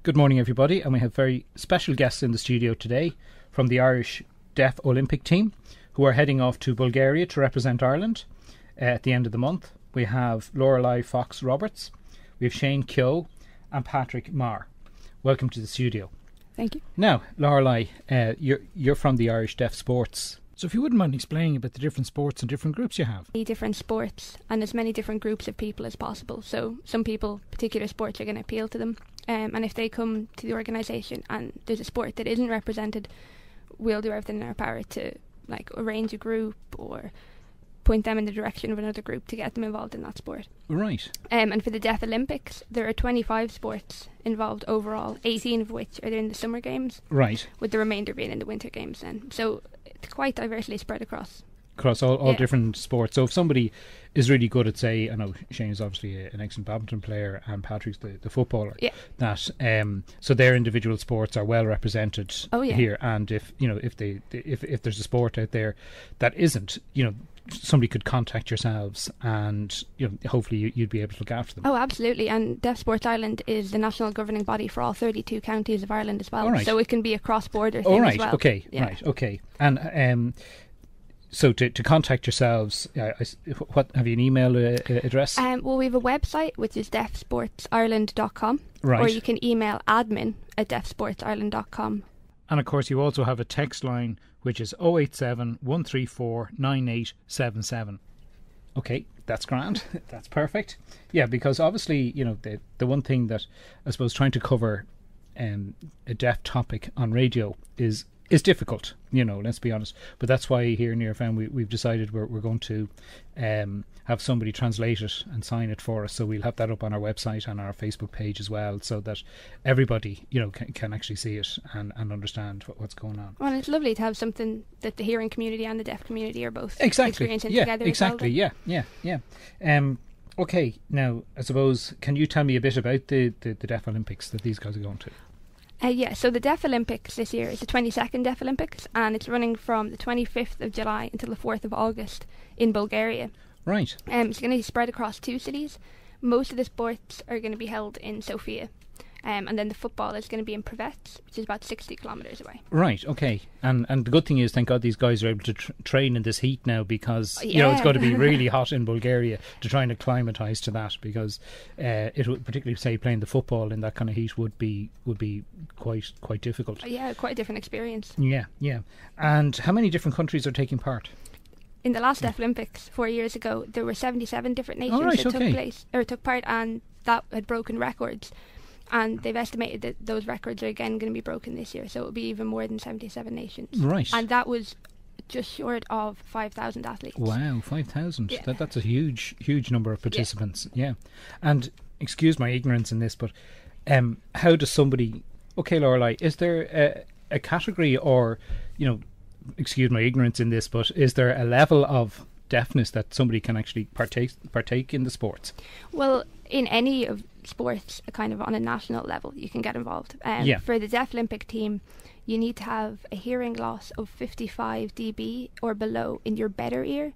Good morning, everybody, and we have very special guests in the studio today from the Irish Deaflympic team who are heading off to Bulgaria to represent Ireland at the end of the month. We have Lorelei Fox-Roberts, we have Shane Keogh and Patrick Marr. Welcome to the studio. Thank you. Now, Lorelei, you're from the Irish Deaf Sports. So if you wouldn't mind explaining about the different sports and different groups you have. Different sports and as many different groups of people as possible. So some people, particular sports are going to appeal to them. And if they come to the organisation and there's a sport that isn't represented, we'll do everything in our power to arrange a group or point them in the direction of another group to get them involved in that sport. Right. And for the Deaflympics, there are 25 sports involved overall, 18 of which are in the summer games. Right. With the remainder being in the winter games then. So it's quite diversely spread across all different sports. So if somebody is really good at, say, I know Shane is obviously an excellent badminton player and Patrick's the footballer. Yeah. That so their individual sports are well represented here. And if there's a sport out there that isn't, somebody could contact yourselves and hopefully you'd be able to look after them. Oh, absolutely. And Deaf Sports Ireland is the national governing body for all 32 counties of Ireland as well. Right. So it can be a cross-border thing as well. Okay. Yeah. Right. Okay. And so to contact yourselves, what have you an email address? Well, we have a website which is deafsportsireland.com. Right. Or you can email admin@deafsportsireland.com. And of course, you also have a text line which is 087 134 9877. Okay, that's grand. That's perfect. Yeah, because obviously, the one thing that I suppose trying to cover a deaf topic on radio is difficult, let's be honest. But that's why here in FM we've decided we're going to have somebody translate it and sign it for us. So we'll have that up on our website and our Facebook page as well, so that everybody can actually see it and understand what's going on. Well, it's lovely to have something that the hearing community and the deaf community are both experiencing together. Exactly. Yeah. Okay, now I suppose, can you tell me a bit about the Deaflympics that these guys are going to? So the Deaflympics this year is the 22nd Deaflympics, and it's running from the 25th of July until the 4th of August in Bulgaria. Right. It's going to be spread across 2 cities. Most of the sports are going to be held in Sofia, and then the football is going to be in Prevets, which is about 60 kilometres away. Right, okay. And the good thing is, thank God these guys are able to train in this heat now, because it's going to be really hot in Bulgaria to try and acclimatise to that, because it would, particularly say playing the football in that kind of heat would be quite difficult. Yeah, quite a different experience. Yeah. And how many different countries are taking part? In the last Deaflympics 4 years ago, there were 77 different nations took part, and that had broken records. And they've estimated that those records are again going to be broken this year, so it'll be even more than 77 nations. Right. And that was just short of 5,000 athletes. Wow, 5,000. Yeah. That's a huge number of participants. Yeah. And excuse my ignorance in this, but how does somebody... Okay, Lorelei, is there a category or, excuse my ignorance in this, but is there a level of deafness that somebody can actually partake in the sports? Well, in any of sports, kind of on a national level, you can get involved. For the Deaflympic team, you need to have a hearing loss of 55 dB or below in your better ear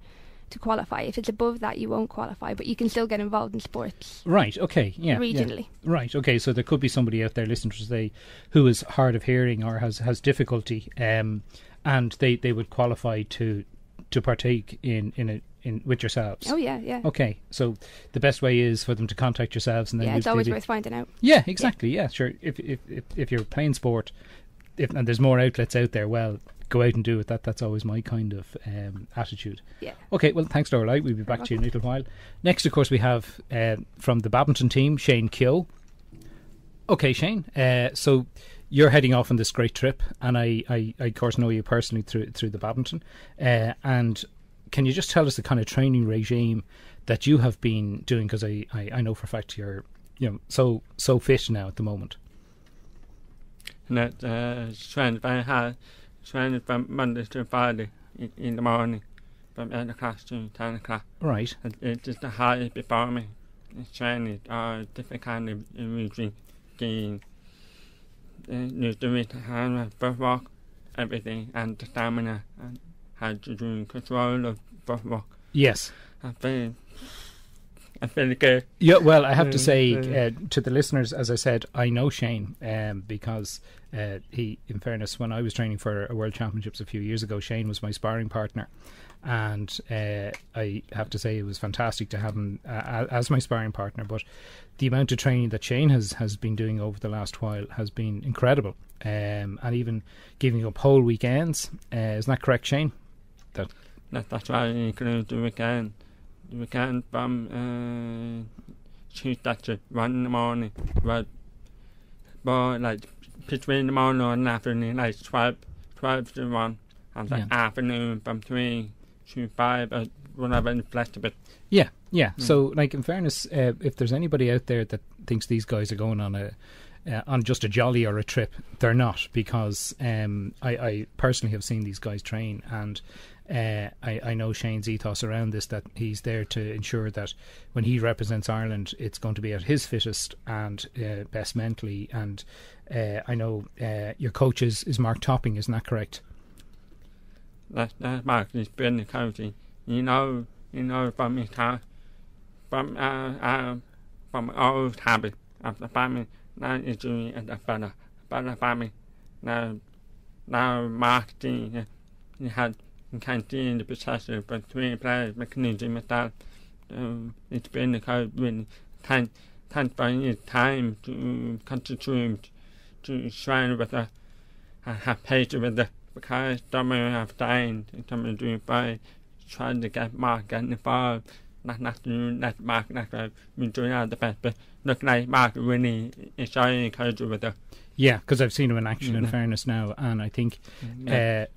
to qualify. If it's above that, you won't qualify, but you can still get involved in sports. Right, okay, yeah. Regionally. Yeah. Right, okay, so there could be somebody out there listening to say who is hard of hearing or has difficulty, and they would qualify to partake in with yourselves. Oh yeah. Okay, so the best way is for them to contact yourselves, and then it's always worth finding out. Yeah, exactly. Yeah, sure. If you're playing sport, and there's more outlets out there, well, go out and do it. That's always my kind of attitude. Yeah. Okay, well, thanks, Lorelei. We'll be back to you in a little while. Next, of course, we have from the badminton team, Shane Keogh. Okay, Shane. So you're heading off on this great trip, and I of course know you personally through the badminton. And can you just tell us the kind of training regime that you have been doing? Because I know for a fact you're so fit now at the moment. Trained very hard. Trained from Monday to Friday in the morning, from 8 o'clock to 10 o'clock. Right. It's just the hardest before me. Training different kind of routine. You do it hand, footwork, everything, and the stamina, and how to do control of footwork. Yes. I think I feel good. Yeah, well, I have to say to the listeners, as I said, I know Shane because he, in fairness, when I was training for a World Championships a few years ago, Shane was my sparring partner. And I have to say it was fantastic to have him as my sparring partner. But the amount of training that Shane has been doing over the last while has been incredible. And even giving up whole weekends. Isn't that correct, Shane? That's right. You can do the weekend. The weekend from Tuesday to 1 in the morning. But like between the morning and afternoon, like 12 to 1. And the afternoon from 3 to 5, whenever it's flexible. Yeah. So, like, in fairness, if there's anybody out there that thinks these guys are going on just a jolly or a trip, they're not, because I personally have seen these guys train, and I know Shane's ethos around this, that he's there to ensure that when he represents Ireland, it's going to be at his fittest and best mentally. And I know your coach is Mark Topping, isn't that correct? That's Mark. He's been the coaching. You know from his time, from old habit of the family. Now he's doing it better family. Now Mark, he can't see in the possession, but 3 players mechanism myself. It's been the coach really can't find his time to concentrate, to train with her, and have patience with her. Because some have time, some are doing fine, trying to get Mark getting involved. Not doing that Mark, not been doing all the best, but look like Mark really is showing encouragement with her. Yeah, because I've seen him in action, in fairness now, and I think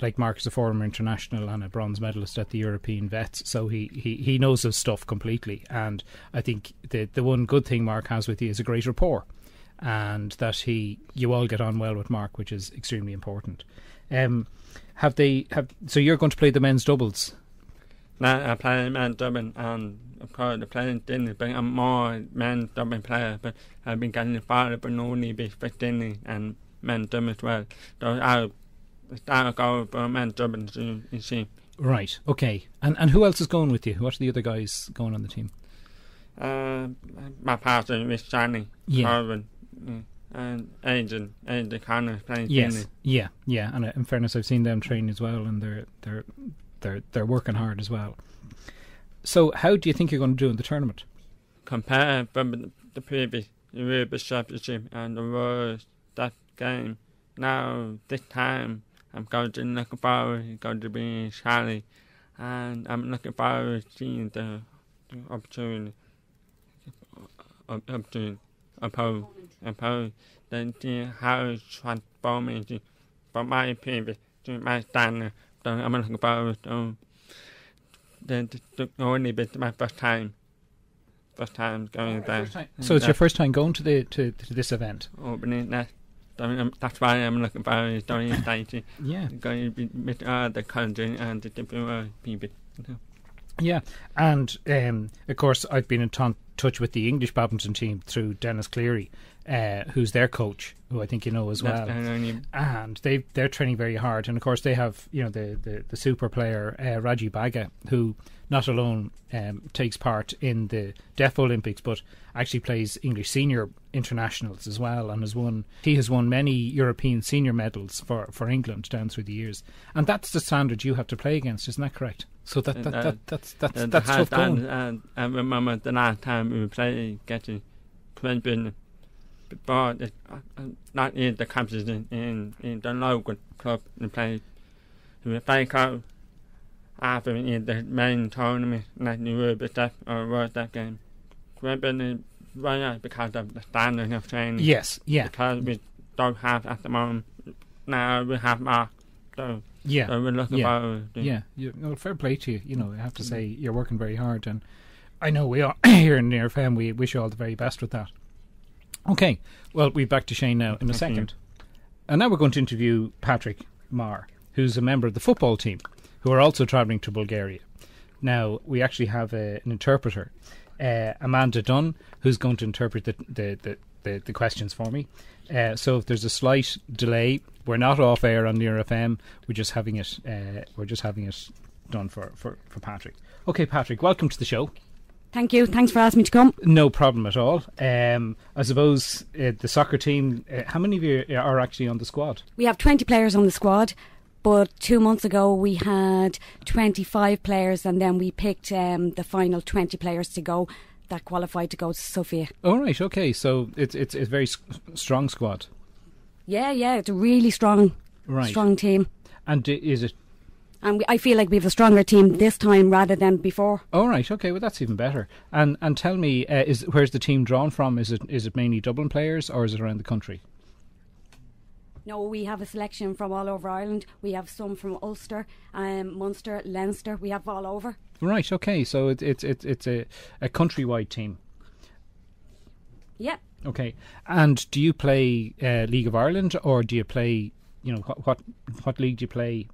like Mark is a former international and a bronze medalist at the European Vets, so he knows his stuff completely. And I think the one good thing Mark has with you is a great rapport, and that you all get on well with Mark, which is extremely important. So you're going to play the men's doubles? No, I play men's double, and of course the players didn't bring a more men's double player, but I've been getting involved but only be fitting and men's double as well. So I'll go for men's double, you see. Right, okay. And who else is going with you? What are the other guys going on the team? My partner is Johnny, Corwin. And Agent Connor playing. Yes, yeah. And in fairness, I've seen them train as well, and they're working hard as well. So, how do you think you're going to do in the tournament? Compare from the previous European Championship and the World that game. Now this time, I'm going to be Charlie, and I'm looking forward to seeing the opportunity. Opposed, then see how it's transforming from my previous to my standard. So I'm looking forward to only be my first time going there. So it's your first time going to this event? Opening that. That's why I'm looking forward to it. Yeah. Going to be with the country and the different people. Yeah, and of course I've been in touch with the English badminton team through Dennis Cleary, who's their coach, who I think you know as well. And they're training very hard, and of course they have the super player Raji Baga, who not alone takes part in the Deaflympics, but actually plays English senior internationals as well, and he has won many European senior medals for England down through the years, and that's the standard you have to play against, isn't that correct? So that's tough going. And I remember the last time we played getting 20 before not in the competition in the local club and played. We played out after in the main tournament, like the World Cup game. We've been because of the standard of training. Yes, yeah. Because we don't have at the moment. Now we have Mark. So we're looking forward to. Yeah, fair play to you. I have to say you're working very hard, and I know we are here in Near FM. We wish you all the very best with that. Okay, well, we're back to Shane now in a second. And now we're going to interview Patrick Marr, who's a member of the football team, who are also travelling to Bulgaria. Now, we actually have an interpreter, Amanda Dunn, who's going to interpret the questions for me. So if there's a slight delay, we're not off air on Near FM. We're just having it. Done for Patrick. Okay, Patrick, welcome to the show. Thank you. Thanks for asking me to come. No problem at all. I suppose the soccer team, how many of you are actually on the squad? We have 20 players on the squad, but 2 months ago we had 25 players, and then we picked the final 20 players to go that qualified to go to Sofia. Oh, right, okay. So it's a very strong squad. Yeah, it's a really strong team. And is it... And I feel like we have a stronger team this time rather than before. Oh, right, okay, well that's even better. And tell me, where's the team drawn from? Is it mainly Dublin players, or is it around the country? No, we have a selection from all over Ireland. We have some from Ulster, Munster, Leinster. We have all over. Right, okay, so it's a countrywide team. Yeah. Okay, and do you play League of Ireland, or do you play, what league do you play?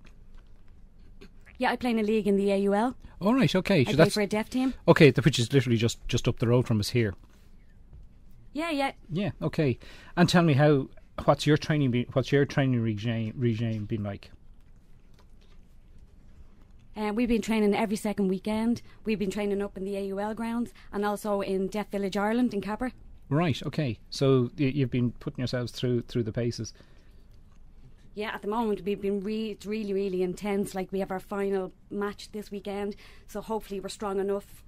Yeah, I play in a league in the AUL. Oh, right, okay. So I play for a deaf team. Okay, which is literally just up the road from us here. Yeah. Yeah, okay. And tell me what's your training regime been like? We've been training every second weekend. We've been training up in the AUL grounds and also in Deaf Village Ireland in Cabra. Right, okay. So you've been putting yourselves through the paces. Yeah, at the moment we've been it's really, really intense. Like, we have our final match this weekend, so hopefully we're strong enough.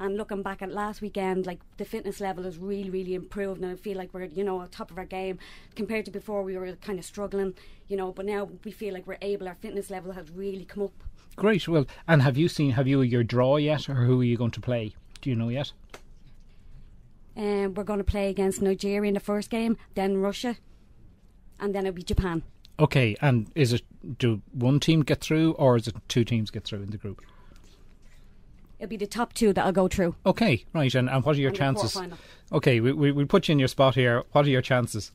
And looking back at last weekend, like, the fitness level has really, really improved, and I feel like we're, on top of our game. Compared to before, we were kind of struggling, but now we feel like we're able. Our fitness level has really come up. Great. Well, and have you your draw yet, or who are you going to play? Do you know yet? We're going to play against Nigeria in the first game, then Russia, and then it'll be Japan. Okay, and do one team get through, or is it two teams get through in the group? It'll be the top two that'll go through. Okay, right, and what are your chances? Okay, we'll put you in your spot here. What are your chances?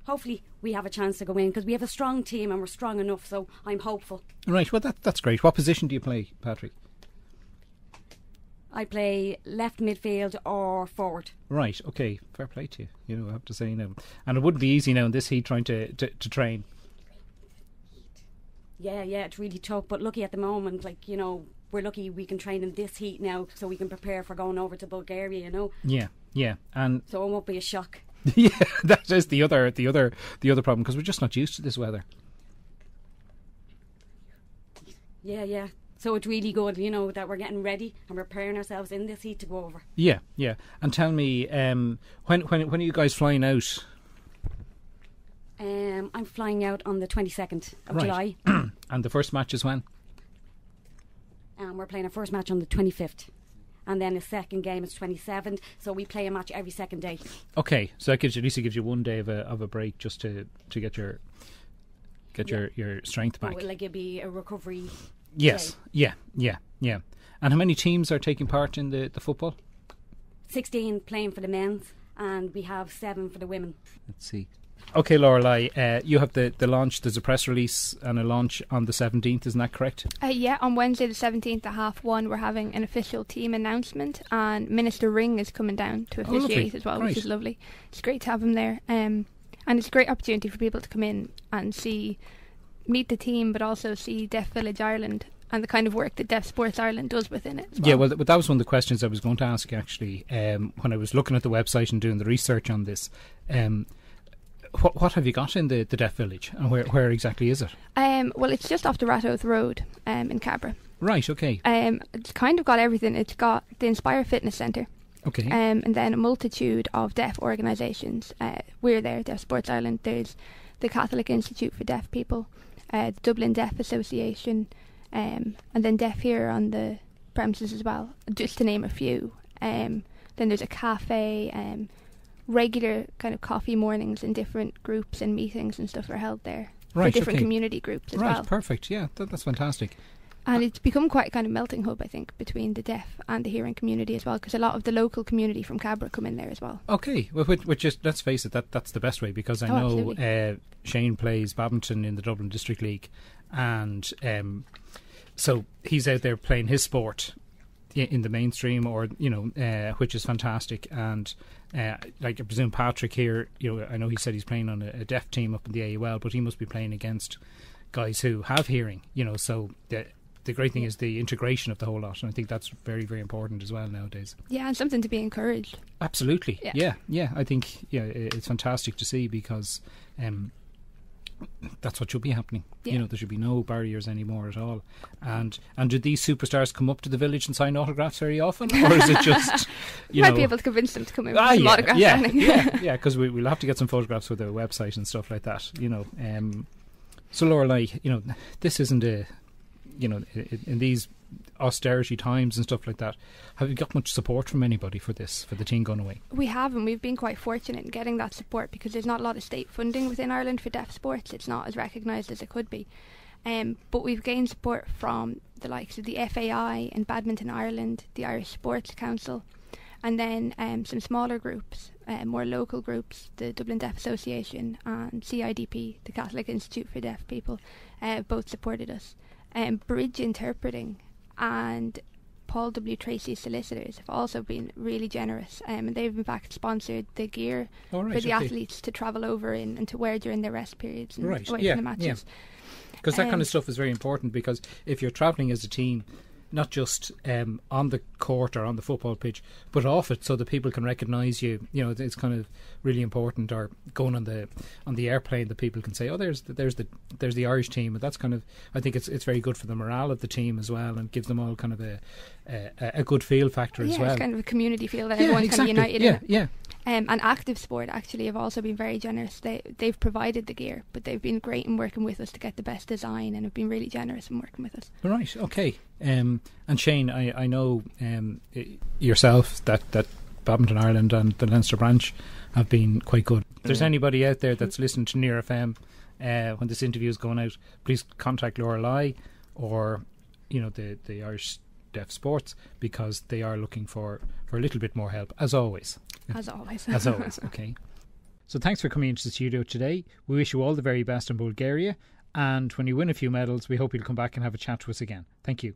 Hopefully we have a chance to go in, because we have a strong team and we're strong enough, so I'm hopeful. Right, well that's great. What position do you play, Patrick? I play left midfield or forward. Right, okay, fair play to you. I have to say now. And it wouldn't be easy now in this heat trying to train. Yeah, it's really tough, but lucky at the moment, we're lucky we can train in this heat now, so we can prepare for going over to Bulgaria, Yeah, and so it won't be a shock. Yeah, that is the other problem, because we're just not used to this weather. Yeah. So it's really good, that we're getting ready and preparing ourselves in this heat to go over. Yeah. And tell me, when are you guys flying out? I'm flying out on the 22nd of July. And the first match is when? We're playing our first match on the 25th. And then the second game is 27th. So we play a match every second day. Okay, so that at least gives you 1 day of a break just to get your strength back. It'd be a recovery. Yes, day. Yeah. And how many teams are taking part in the football? 16 playing for the men's, and we have 7 for the women. Let's see. Okay, Lorelei, you have the launch. There's a press release and a launch on the 17th, isn't that correct? Yeah, on Wednesday the 17th at 1:30 we're having an official team announcement, and Minister Ring is coming down to officiate as well, which is lovely. It's great to have him there, and it's a great opportunity for people to come in and meet the team, but also see Deaf Village Ireland and the kind of work that Deaf Sports Ireland does within it as well. Yeah, well, that was one of the questions I was going to ask you, actually, when I was looking at the website and doing the research on this. What have you got in the Deaf Village, and where exactly is it? Well, it's just off the Ratoath Road in Cabra. Right, okay. It's kind of got everything. It's got the Inspire Fitness Centre. Okay. And then a multitude of deaf organisations. We're there, Deaf Sports Ireland. There's the Catholic Institute for Deaf People, the Dublin Deaf Association, and then Deaf Here on the premises as well, just to name a few. Then there's a cafe, regular kind of coffee mornings in different groups and meetings and stuff are held there for different community groups as well. Right, perfect, yeah, that's fantastic. And it's become quite a kind of melting hub, I think, between the deaf and the hearing community as well, because a lot of the local community from Cabra come in there as well. Okay, well, which is, let's face it, that's the best way, because I know Shane plays badminton in the Dublin District League, and so he's out there playing his sport in the mainstream, or which is fantastic. And like I presume Patrick here, I know he said he's playing on a deaf team up in the AUL, but he must be playing against guys who have hearing, so the great thing is the integration of the whole lot, and I think that's very, very important as well nowadays. Yeah, and something to be encouraged. Absolutely. Yeah. I think it's fantastic to see, because that's what should be happening. There should be no barriers anymore at all. And do these superstars come up to the village and sign autographs very often, or is it just you might be able to convince them to come in with some autograph signing? Yeah, because we'll have to get some photographs for the website and stuff like that. So Lorelei, this isn't a in these austerity times and stuff like that, have you got much support from anybody for the team going away? We have, and we've been quite fortunate in getting that support, because there's not a lot of state funding within Ireland for deaf sports. It's not as recognised as it could be, but we've gained support from the likes of the FAI and Badminton Ireland, the Irish Sports Council, and then some smaller groups, more local groups, the Dublin Deaf Association and CIDP, the Catholic Institute for Deaf People, both supported us. Bridge Interpreting and Paul W. Tracy's solicitors have also been really generous, and they've in fact sponsored the gear for the athletes to travel over in and to wear during their rest periods and away from the matches. Because that kind of stuff is very important, because if you're travelling as a team, not just on the court or on the football pitch, but off it, so that people can recognise you. It's kind of really important. Or going on the airplane, that people can say, "Oh, there's the Irish team." And that's kind of, I think it's very good for the morale of the team as well, and gives them all kind of a good feel factor as well. It's kind of a community feel that everyone's kind of united in. Yeah. And Active Sport actually have also been very generous. They've provided the gear, but they've been great in working with us to get the best design, and have been really generous in working with us. Right, okay. And Shane, I know yourself that Badminton Ireland and the Leinster branch have been quite good. If there's anybody out there that's listening to Near FM when this interview is going out, please contact Lorelei or the Irish Deaf Sports, because they are looking for a little bit more help, as always. As always. As always, okay. So thanks for coming into the studio today. We wish you all the very best in Bulgaria, and when you win a few medals, we hope you'll come back and have a chat to us again. Thank you.